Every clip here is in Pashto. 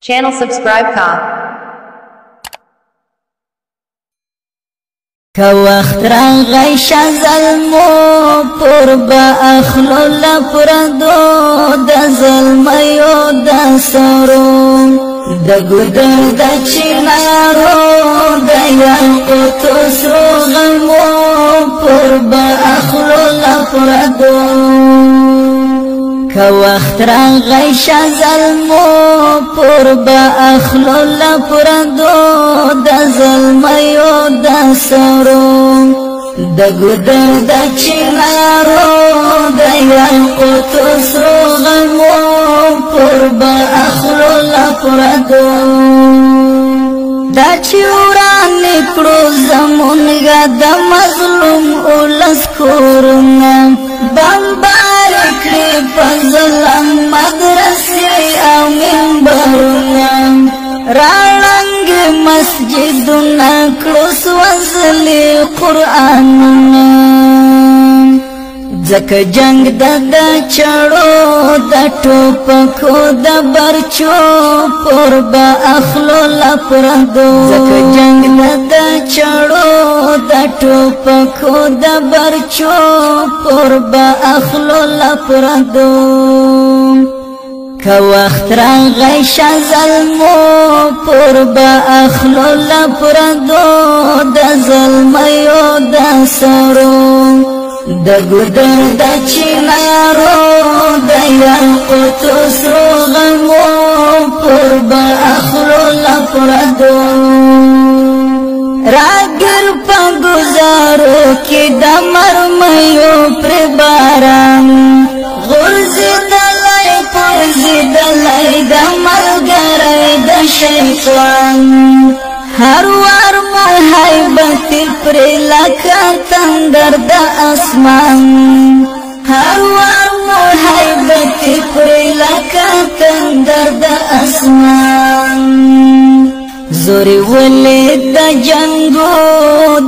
Channel subscribe ka. وقت راغی ظلمو پر با اخلو لپردو د ظلمیو د سرو د ګدر د چنارو د یاقوتو سرو غمو پر با اخلو لپردو که وقت راغی ظلمو پر با اخلو لپردو د ظلمیو د سرو د ګدر د چنارو د یاقوتو سرو غمو پر با اخلو لپردو دا چې ورانې کړو زمونږه د مظلوم اولس کورونه بمبار کړي په ظلم مدرسې او منبرونه راړنګ مسجدونه کړو سوځلي قرآنونه ځکه جنگ د چړو د ټوپکو د برچو پر با اخلو لپردو ځکه جنگ د چړو د ټوپکو د برچو پر با اخلو لپردو که وقت راغی ظلمو پر با اخلو لپردو د ظلمیو د سرو د ګدر د چنارو د یاقوتو سرو غمو پر با اخلو لپردو راګر په ګزارو کې د مرمیو پر باران غورځېدلی پرځېدلی د ملګری د شیطان هر وار مو حیبت پر لکه تندر د اسمان هر وار مو حیبت پر لکه تندر د اسمان زوري ولې د جنگو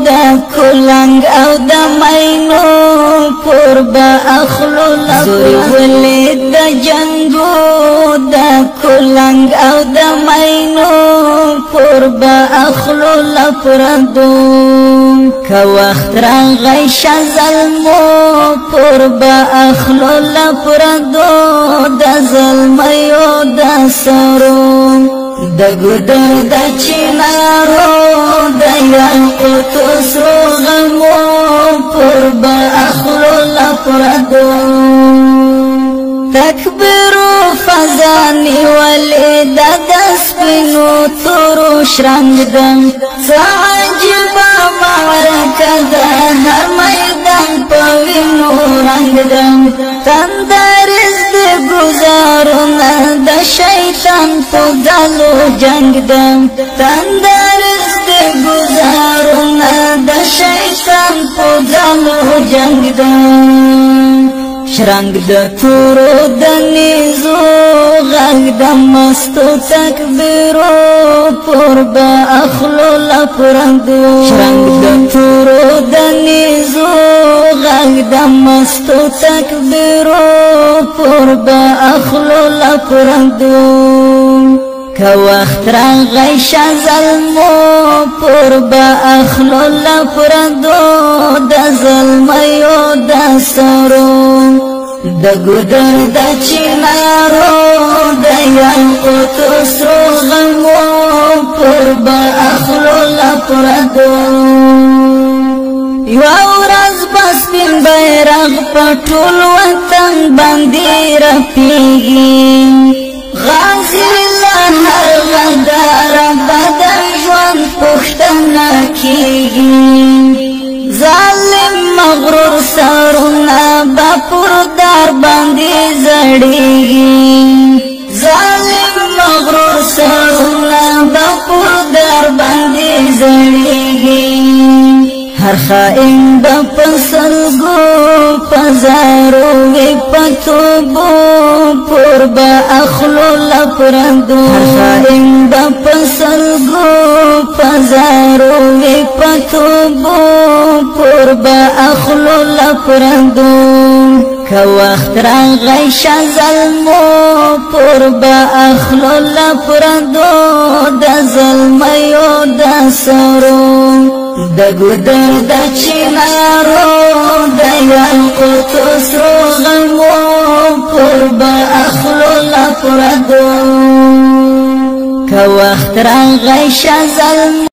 د کولنګ او د مینو پر با اخلو زوري ولې د جنگو د کولنګ او د مینو پر با اخلو لپردو که وقت راغی ظلمو پر با اخلو لپردو د ظلمیو د سرو د ګدر د چنارو د یاقوتو سرو غمو پر با اخلو لپردو تکبیرو فزانی ولی د سپینو تورو شرنګدم عجیبه معرکه ده هر میدان په وینو رنګدم تندرز د ګزارونه د شیطان په ځالو جنګدم تندرز د ګزارونه د شیطان په ځالو جنګدم شرنګ د تورو د نیزو غږ د مستو تکبیرو پر با اخلو لپردو شرنګ د تورو د نیزو غږ د مستو تکبیرو پر با اخلو لپردو که وقت راغی ظلمو پر با اخلو لپردو د ظلمیو د سرو د ګدر د چنارو د یاقوتو سرو غمو پر با اخلو لپردو یوه ورځ به سپین بیرغ په ټول وطن باندې رپېږي غازی هر غدار بد ژوند پوښتنه کېږي ظالم مغرور سرونه به پر دار باندې زړېږي ظالم مغرور سرونه به پر دار باندې زړېږي هر خائن به په سلګو په زارو وي په توبو پر با اخلو لپردو هر خائن به په سلګو په زارو وی پتوبو پر با اخلو لپردو که وقت را غیش ظلمو پر با اخلو لپردو دا ظلمیو دا سرو دا گدر دا چنارو دا یاقوتو سرو غمو پر با اخلو لپردو که وقت را غیش ظلمو